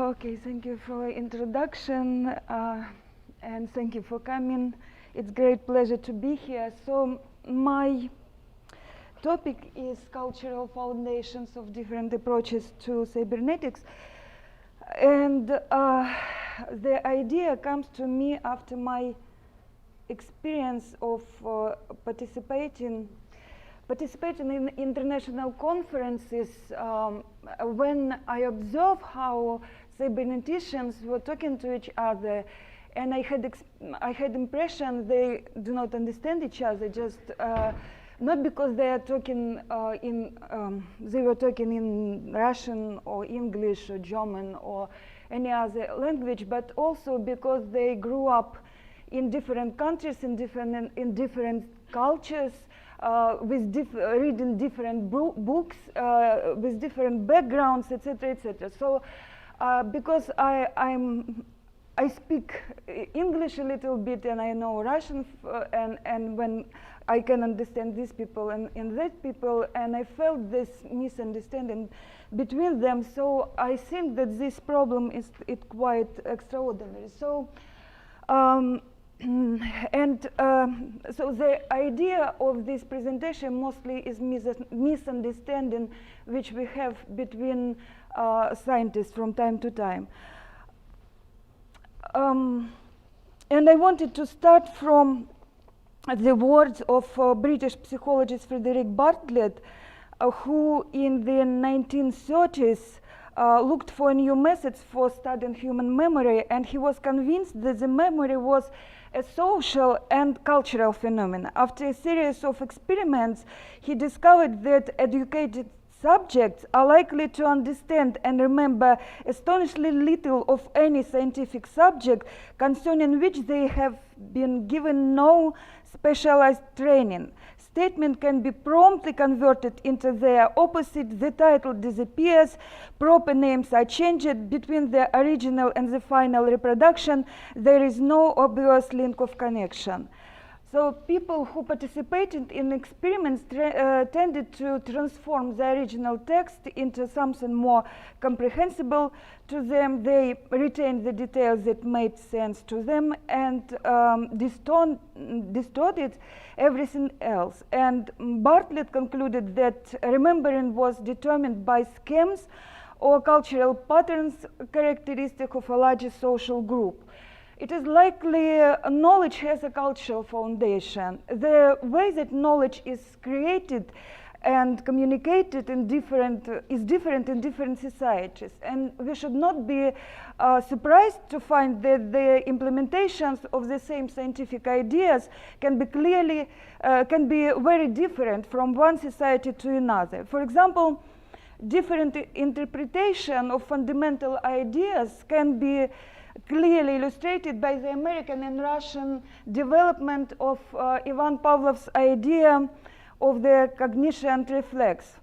Okay, thank you for the introduction and thank you for coming. It's great pleasure to be here. So my topic is cultural foundations of different approaches to cybernetics. And the idea comes to me after my experience of participating in international conferences when I observed how cyberneticians were talking to each other, and I had impression they do not understand each other, just not because they are talking they were talking in Russian or English or German or any other language, but also because they grew up in different countries, in different cultures, with reading different books, with different backgrounds, etc., etc. So, because I speak English a little bit and I know Russian, and when I can understand these people and that people, and I felt this misunderstanding between them. So I think that this problem is quite extraordinary. So. So the idea of this presentation mostly is misunderstanding which we have between scientists from time to time. And I wanted to start from the words of British psychologist Frederick Bartlett, who in the 1930s looked for new methods for studying human memory, and he was convinced that the memory was a social and cultural phenomenon. After a series of experiments, he discovered that educated subjects are likely to understand and remember astonishingly little of any scientific subject concerning which they have been given no specialized training. Statement can be promptly converted into their opposite, the title disappears, proper names are changed, between the original and the final reproduction there is no obvious link of connection. So people who participated in experiments tended to transform the original text into something more comprehensible to them. They retained the details that made sense to them and distorted everything else. And Bartlett concluded that remembering was determined by schemes or cultural patterns characteristic of a larger social group. It is likely knowledge has a cultural foundation. The way that knowledge is created and communicated is different in different societies. And we should not be surprised to find that the implementations of the same scientific ideas can be very different from one society to another. For example, different interpretation of fundamental ideas can be clearly illustrated by the American and Russian development of Ivan Pavlov's idea of the cognition reflex.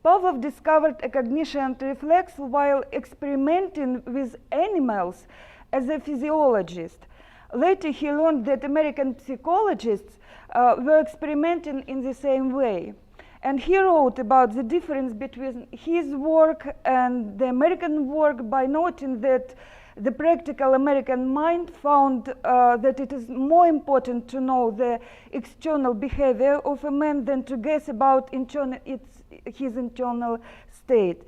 Pavlov discovered a cognition reflex while experimenting with animals as a physiologist. Later he learned that American psychologists were experimenting in the same way. And he wrote about the difference between his work and the American work by noting that the practical American mind found that it is more important to know the external behavior of a man than to guess about his internal state.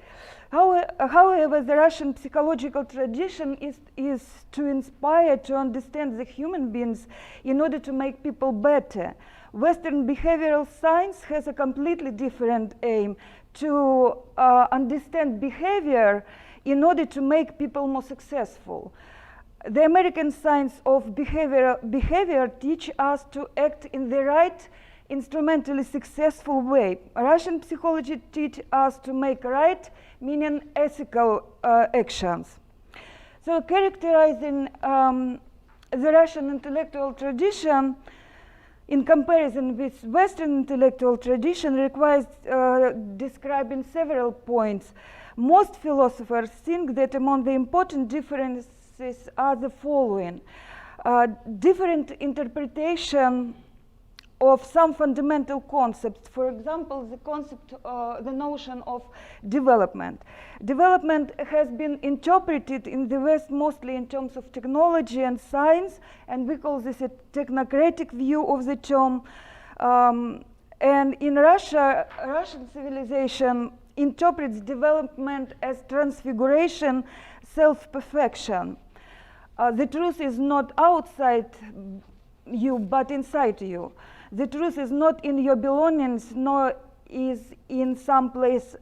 However, the Russian psychological tradition is to inspire, to understand the human beings in order to make people better. Western behavioral science has a completely different aim, to understand behavior in order to make people more successful. The American science of behavior teach us to act in the right, instrumentally successful way. Russian psychology teach us to make right, meaning ethical actions. So characterizing the Russian intellectual tradition in comparison with Western intellectual tradition requires describing several points. Most philosophers think that among the important differences are the following. Different interpretation of some fundamental concepts. For example, the notion of development. Development has been interpreted in the West mostly in terms of technology and science, and we call this a technocratic view of the term. And in Russia, Russian civilization interprets development as transfiguration, self-perfection. The truth is not outside you, but inside you. The truth is not in your belongings, nor is in some place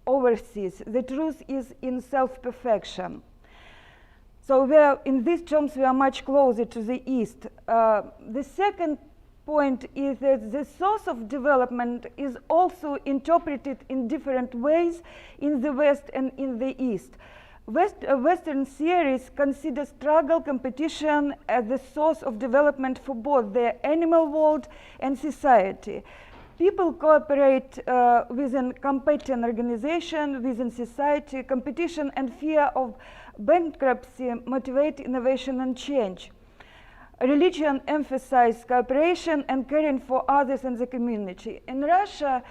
overseas. The truth is in self-perfection. So in these terms, we are much closer to the East. The second point is that the source of development is also interpreted in different ways in the West and in the East. Western theories consider struggle, competition as the source of development for both the animal world and society. People cooperate within competing organization, within society. Competition and fear of bankruptcy motivate innovation and change. Religion emphasizes cooperation and caring for others in the community. In Russia,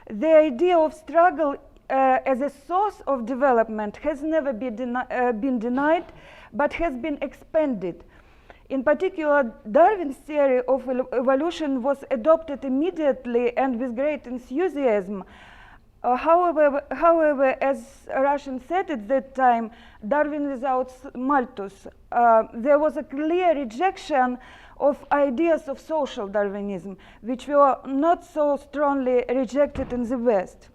the idea of struggle as a source of development has never been denied, but has been expanded. In particular, Darwin's theory of evolution was adopted immediately and with great enthusiasm. However, as Russians said at that time, Darwin without Malthus, there was a clear rejection of ideas of social Darwinism, which were not so strongly rejected in the West.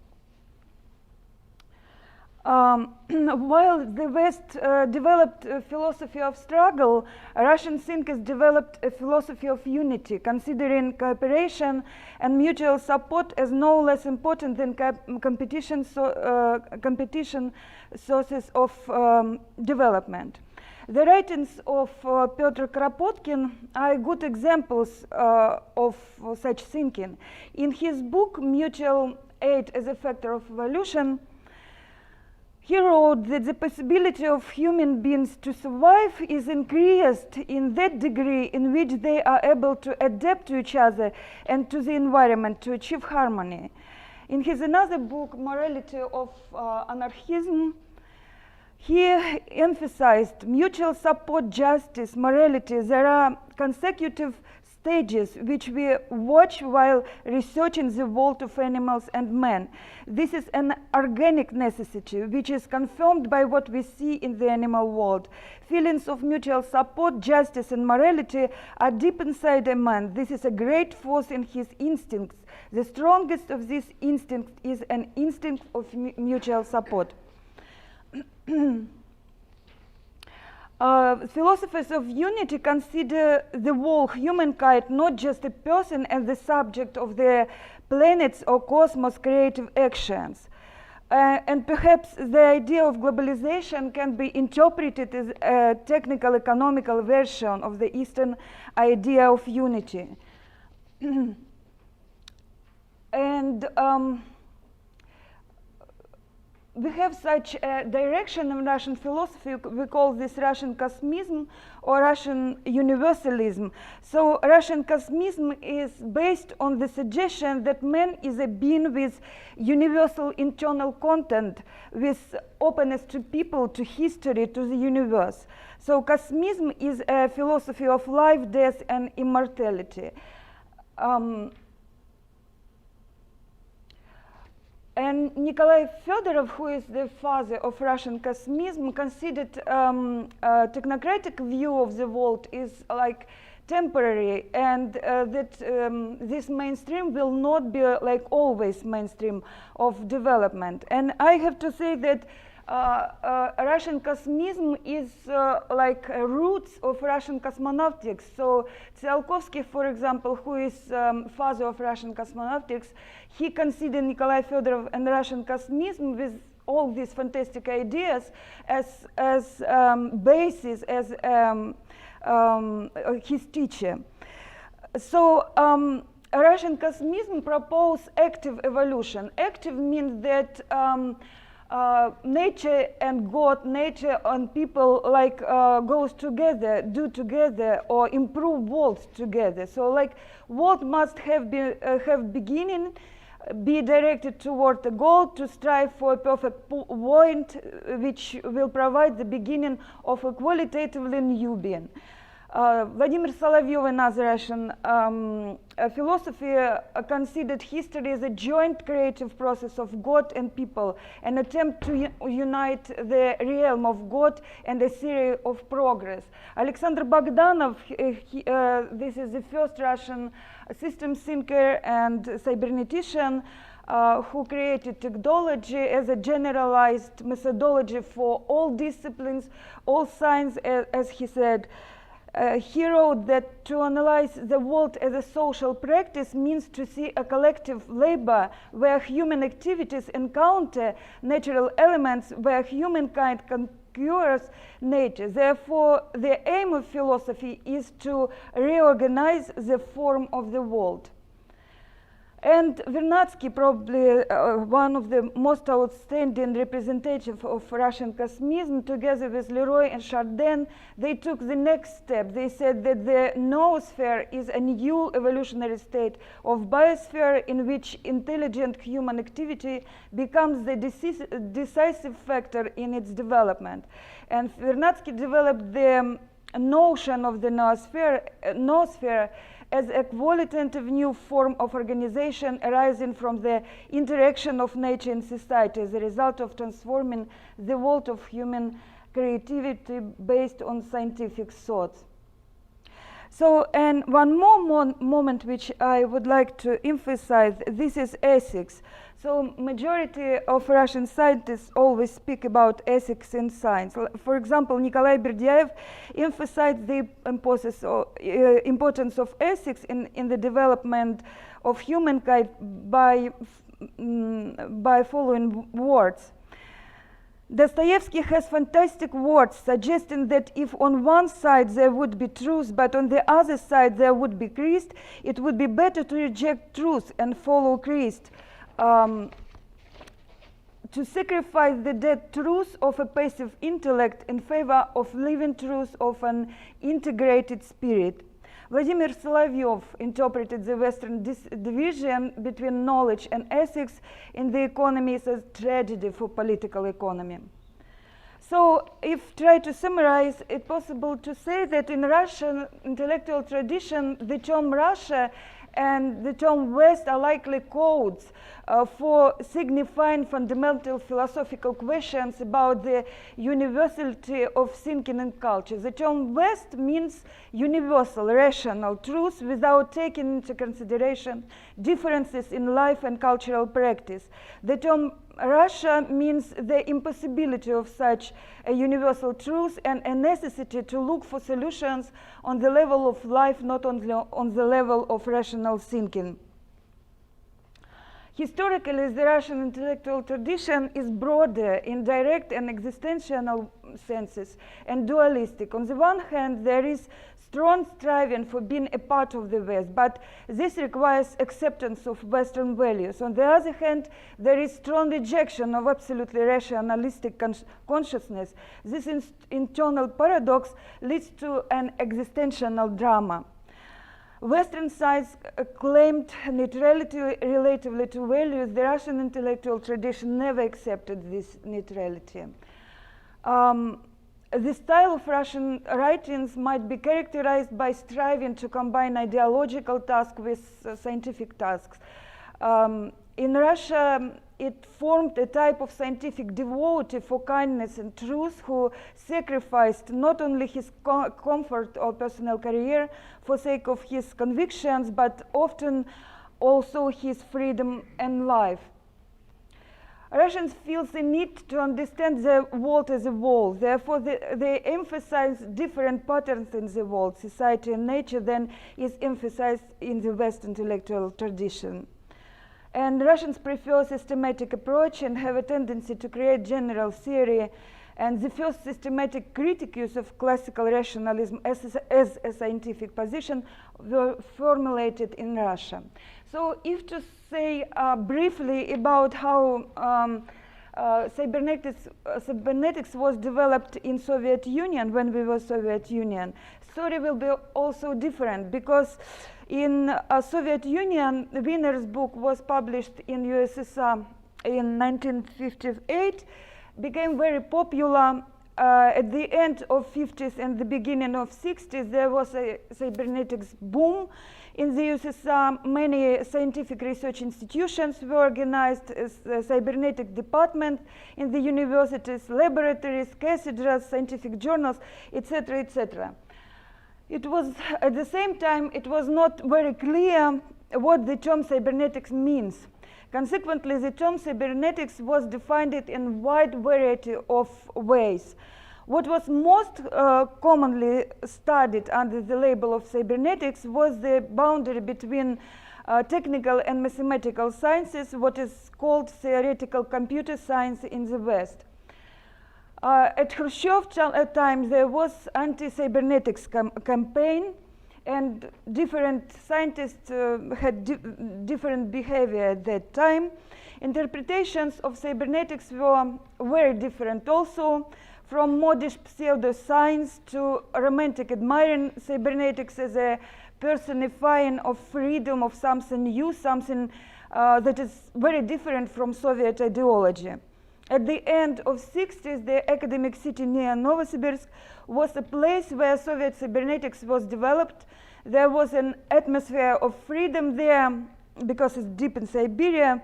While the West developed a philosophy of struggle, Russian thinkers developed a philosophy of unity, considering cooperation and mutual support as no less important than competition sources of development. The writings of Pyotr Kropotkin are good examples of such thinking. In his book, Mutual Aid as a Factor of Evolution, he wrote that the possibility of human beings to survive is increased in that degree in which they are able to adapt to each other and to the environment to achieve harmony. In his another book, Morality of Anarchism, he emphasized mutual support, justice, morality. There are consecutive stages which we watch while researching the world of animals and man. This is an organic necessity which is confirmed by what we see in the animal world. Feelings of mutual support, justice, and morality are deep inside a man. This is a great force in his instincts. The strongest of these instincts is an instinct of mutual support. Philosophers of unity consider the whole humankind not just a person and the subject of their planet's or cosmos creative actions. And perhaps the idea of globalization can be interpreted as a technical economical version of the Eastern idea of unity. And we have such a direction in Russian philosophy. We call this Russian cosmism or Russian universalism. So Russian cosmism is based on the suggestion that man is a being with universal internal content, with openness to people, to history, to the universe. So cosmism is a philosophy of life, death, and immortality. And Nikolai Fedorov, who is the father of Russian cosmism, considered a technocratic view of the world is like temporary, and that this mainstream will not be like always mainstream of development. And I have to say that Russian cosmism is like roots of Russian cosmonautics. So Tsiolkovsky, for example, who is father of Russian cosmonautics, he considered Nikolai Fedorov and Russian cosmism with all these fantastic ideas as basis, as his teacher. So Russian cosmism proposed active evolution. Active means that nature and God, nature and people like goes together, do together, or improve worlds together. So like world must have beginning, be directed toward the goal to strive for a perfect point which will provide the beginning of a qualitatively new being. Vladimir Solovyov, another Russian philosopher, considered history as a joint creative process of God and people, an attempt to unite the realm of God and a theory of progress. Alexander Bogdanov, this is the first Russian system thinker and cybernetician who created technology as a generalized methodology for all disciplines, all science, as he said. He wrote that to analyze the world as a social practice means to see a collective labor where human activities encounter natural elements, where humankind conquers nature. Therefore, the aim of philosophy is to reorganize the form of the world. And Vernadsky, probably one of the most outstanding representatives of Russian cosmism, together with Leroy and Chardin, they took the next step. They said that the noosphere is a new evolutionary state of biosphere in which intelligent human activity becomes the decisive factor in its development. And Vernadsky developed the notion of the noosphere as a qualitative new form of organization arising from the interaction of nature and society as a result of transforming the world of human creativity based on scientific thoughts. So, and one more moment which I would like to emphasize, this is ethics. So, majority of Russian scientists always speak about ethics in science. For example, Nikolai Berdyaev emphasized the importance of ethics in the development of humankind by following words. Dostoevsky has fantastic words suggesting that if on one side there would be truth, but on the other side there would be Christ, it would be better to reject truth and follow Christ. To sacrifice the dead truth of a passive intellect in favor of living truth of an integrated spirit. Vladimir Solovyov interpreted the Western division between knowledge and ethics in the economy as a tragedy for political economy. So, if try to summarize, it's possible to say that in Russian intellectual tradition, the term Russia and the term West are likely codes for signifying fundamental philosophical questions about the universality of thinking and culture. The term West means universal, rational truth without taking into consideration differences in life and cultural practice. The term Russia means the impossibility of such a universal truth and a necessity to look for solutions on the level of life, not on the level of rational thinking. Historically, the Russian intellectual tradition is broader in direct and existential senses and dualistic. On the one hand, there is strong striving for being a part of the West, but this requires acceptance of Western values. On the other hand, there is strong rejection of absolutely rationalistic consciousness. This internal paradox leads to an existential drama. Western science claimed neutrality relatively to values. The Russian intellectual tradition never accepted this neutrality. The style of Russian writings might be characterized by striving to combine ideological tasks with scientific tasks. In Russia, it formed a type of scientific devotee for kindness and truth who sacrificed not only his comfort or personal career for sake of his convictions, but often also his freedom and life. Russians feel the need to understand the world as a whole. Therefore, they emphasize different patterns in the world, society and nature, than is emphasized in the West intellectual tradition. And Russians prefer a systematic approach and have a tendency to create general theory. And the first systematic critiques of classical rationalism as a scientific position were formulated in Russia. So if to say briefly about how cybernetics was developed in Soviet Union when we were Soviet Union. Story will be also different because in Soviet Union, Wiener's book was published in USSR in 1958, became very popular. At the end of 50s and the beginning of 60s, there was a cybernetics boom in the USSR. Many scientific research institutions were organized as a cybernetic department in the universities, laboratories, cathedrals, scientific journals, etc., etc. It was, at the same time, it was not very clear what the term cybernetics means. Consequently, the term cybernetics was defined in a wide variety of ways. What was most commonly studied under the label of cybernetics was the boundary between technical and mathematical sciences, what is called theoretical computer science in the West. At Khrushchev time, there was anti-cybernetics campaign, and different scientists had different behavior at that time. Interpretations of cybernetics were very different also, from modish pseudoscience to romantic admiring cybernetics as a personifying of freedom, of something new, something that is very different from Soviet ideology. At the end of 60s, the academic city near Novosibirsk was a place where Soviet cybernetics was developed. There was an atmosphere of freedom there because it's deep in Siberia.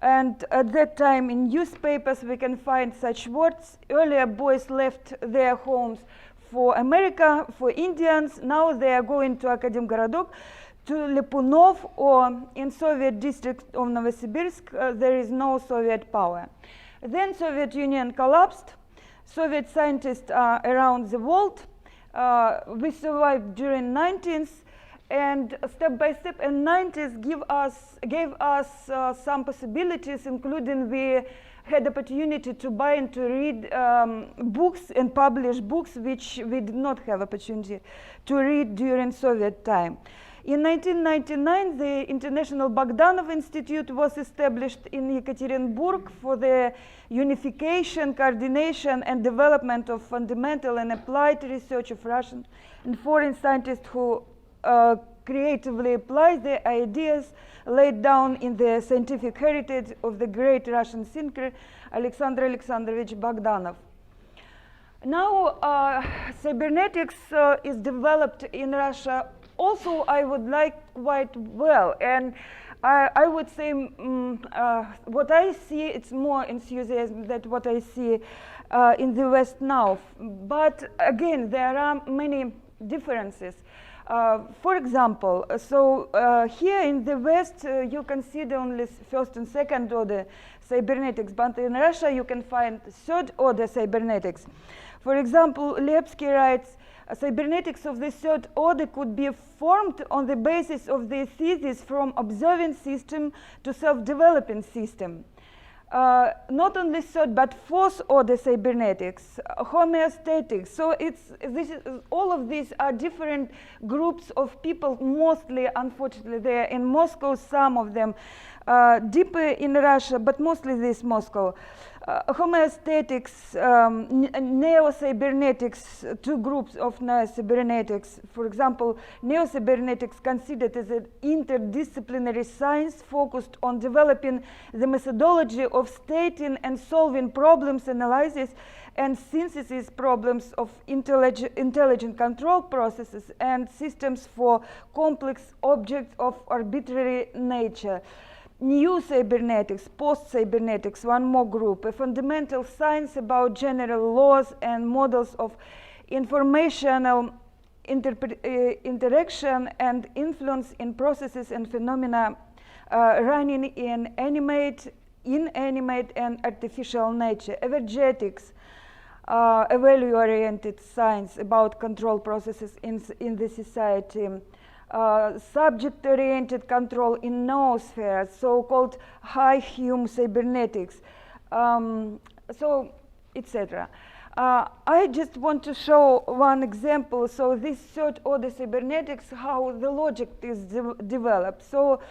And at that time in newspapers we can find such words. Earlier boys left their homes for America, for Indians. Now they are going to Akademgorodok, to Lepunov, or in Soviet district of Novosibirsk, there is no Soviet power. Then Soviet Union collapsed. Soviet scientists are around the world. We survived during 90s, and step by step, and 90s gave us some possibilities, including we had opportunity to buy and to read books and publish books which we did not have opportunity to read during Soviet time. In 1999, the International Bogdanov Institute was established in Yekaterinburg for the unification, coordination, and development of fundamental and applied research of Russian and foreign scientists who creatively apply the ideas laid down in the scientific heritage of the great Russian thinker Alexander Alexandrovich Bogdanov. Now, cybernetics is developed in Russia also, I would like, quite well, and I would say what I see, it's more enthusiasm than what I see in the West now. But again, there are many differences. For example, here in the West, you consider only first and second order cybernetics, but in Russia you can find third order cybernetics. For example, Lepsky writes, cybernetics of the third order could be formed on the basis of the thesis from observing system to self-developing system. Not only third but fourth order cybernetics, homeostatics. So all of these are different groups of people, mostly, unfortunately, they're in Moscow, some of them deeper in Russia, but mostly this Moscow. Homeostatics, neo-cybernetics, two groups of neo-cybernetics. For example, neo-cybernetics considered as an interdisciplinary science focused on developing the methodology of stating and solving problems, analysis and synthesis problems of intelligent control processes and systems for complex objects of arbitrary nature. New cybernetics, post-cybernetics, one more group, a fundamental science about general laws and models of informational interaction and influence in processes and phenomena running in inanimate and artificial nature. Evergetics, a value-oriented science about control processes in the society. Subject-oriented control in noosphere, so-called high-hum cybernetics, etc. I just want to show one example. So this third-order cybernetics, how the logic is developed. So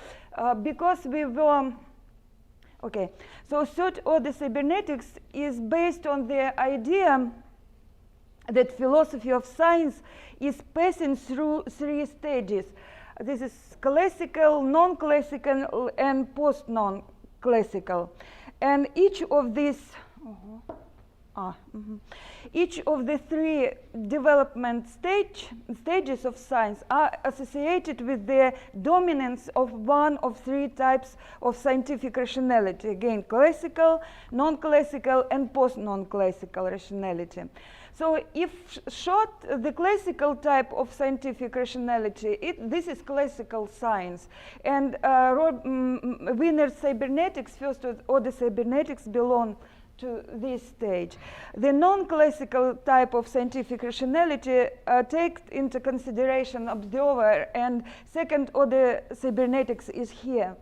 because we were Okay, so third order cybernetics is based on the idea that philosophy of science is passing through three stages. This is classical, non-classical, and post-non-classical. And each of these, each of the three development stages of science are associated with the dominance of one of three types of scientific rationality. Again, classical, non-classical, and post-non-classical rationality. So if short, the classical type of scientific rationality, this is classical science. And Wiener's cybernetics, first order cybernetics, belong to this stage. The non-classical type of scientific rationality takes into consideration observer, and second order cybernetics is here.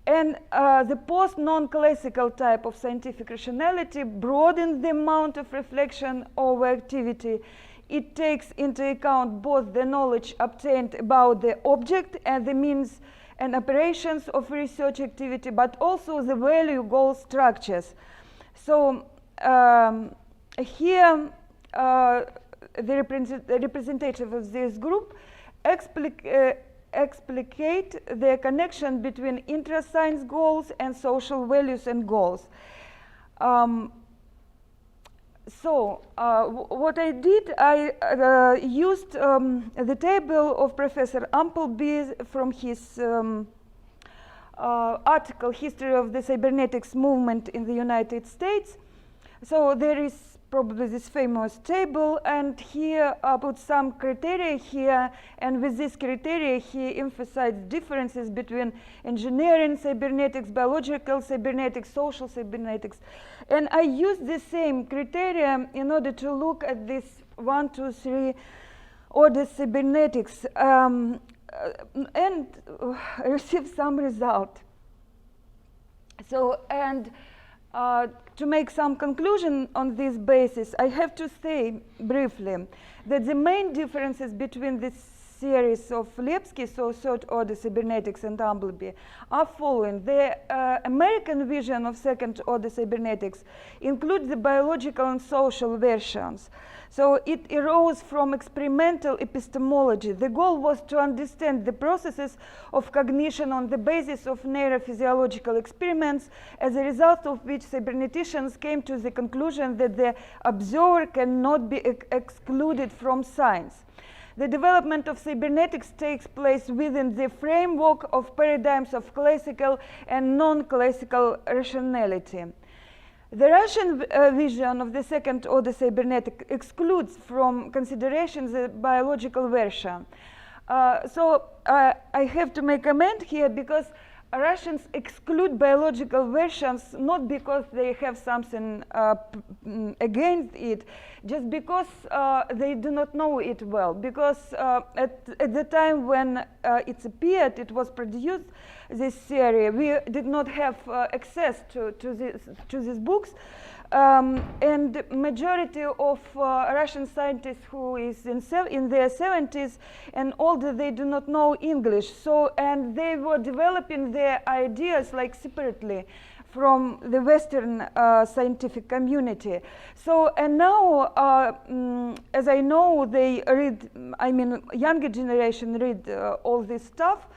And the post-non-classical type of scientific rationality broadens the amount of reflection over activity. It takes into account both the knowledge obtained about the object and the means and operations of research activity, but also the value goal structures. So here, the representative of this group explicate the connection between intra-science goals and social values and goals. What I did, I used the table of Professor Ampleby from his article, History of the Cybernetics Movement in the United States. So there is probably this famous table, and here I put some criteria here, and with this criteria he emphasized differences between engineering cybernetics, biological cybernetics, social cybernetics. And I used the same criteria in order to look at this 1, 2, 3 order cybernetics and receive some result. So, and to make some conclusion on this basis, I have to say briefly that the main differences between this series of Lepsky, so third order cybernetics, and Ampleby are following. The American vision of second order cybernetics includes the biological and social versions. So it arose from experimental epistemology. The goal was to understand the processes of cognition on the basis of neurophysiological experiments, as a result of which cyberneticians came to the conclusion that the observer cannot be excluded from science. The development of cybernetics takes place within the framework of paradigms of classical and non-classical rationality. The Russian vision of the second order cybernetic excludes from consideration the biological version. So I have to make a comment here, because Russians exclude biological versions not because they have something against it, just because they do not know it well. Because at the time when it appeared, it was produced, this theory, we did not have access to these books. And majority of Russian scientists who is in their 70s and older, they do not know English. So, and they were developing their ideas like separately from the Western scientific community. So, and now, as I know, they read, I mean, younger generation read all this stuff.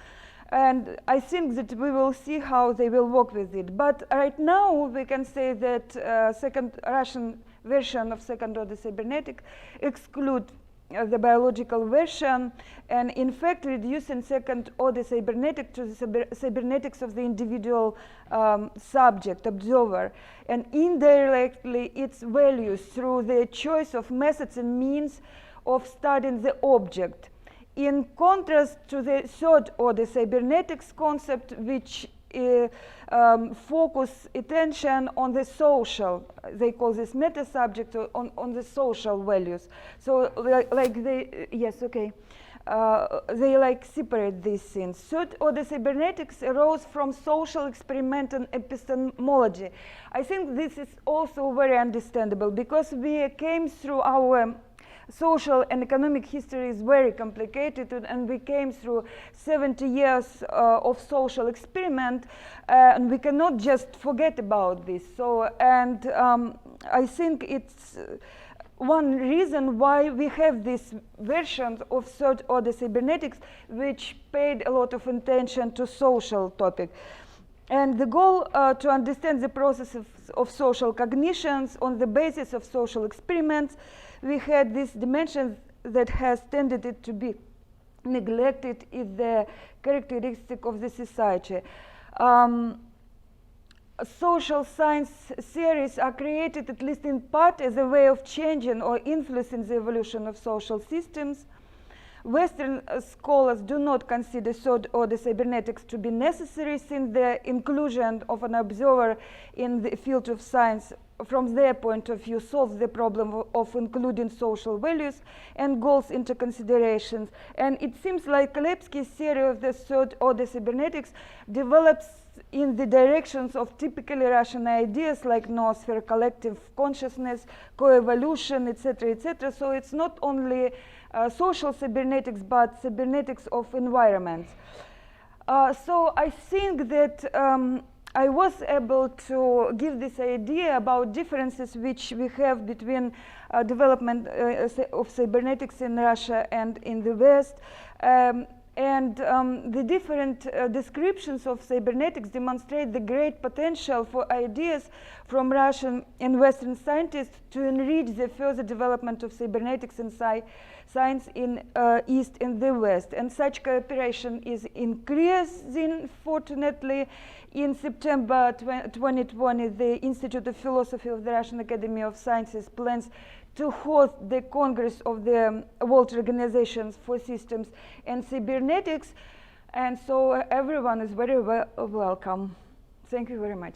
And I think that we will see how they will work with it. But right now, we can say that second Russian version of second order cybernetic exclude the biological version, and in fact reducing second order cybernetic to the cybernetics of the individual subject, observer, and indirectly its values through the choice of methods and means of studying the object. In contrast to the third order cybernetics concept, which focus attention on the social, they call this meta subject, on the social values. So like they, yes, okay. They like separate these things. Third order cybernetics arose from social experiment and epistemology. I think this is also very understandable, because we came through our social and economic history is very complicated, and we came through 70 years of social experiment, and we cannot just forget about this. So, and I think it's one reason why we have this version of third-order cybernetics, which paid a lot of attention to social topic. And the goal to understand the process of social cognitions on the basis of social experiments, we had this dimension that has tended to be neglected is the characteristic of the society. Social science theories are created, at least in part, as a way of changing or influencing the evolution of social systems. Western scholars do not consider third-order cybernetics to be necessary, since the inclusion of an observer in the field of science, from their point of view, solves the problem of including social values and goals into considerations. And it seems like Kalepsky's theory of the third-order cybernetics develops in the directions of typically Russian ideas like noosphere, collective consciousness, coevolution, etc., etc. So it's not only social cybernetics, but cybernetics of environments. So I think that I was able to give this idea about differences which we have between development of cybernetics in Russia and in the West. The different descriptions of cybernetics demonstrate the great potential for ideas from Russian and Western scientists to enrich the further development of cybernetics and science in East and the West. And such cooperation is increasing, fortunately. In September 2020, the Institute of Philosophy of the Russian Academy of Sciences plans to host the Congress of the World Organizations for Systems and Cybernetics, and so everyone is very welcome. Thank you very much.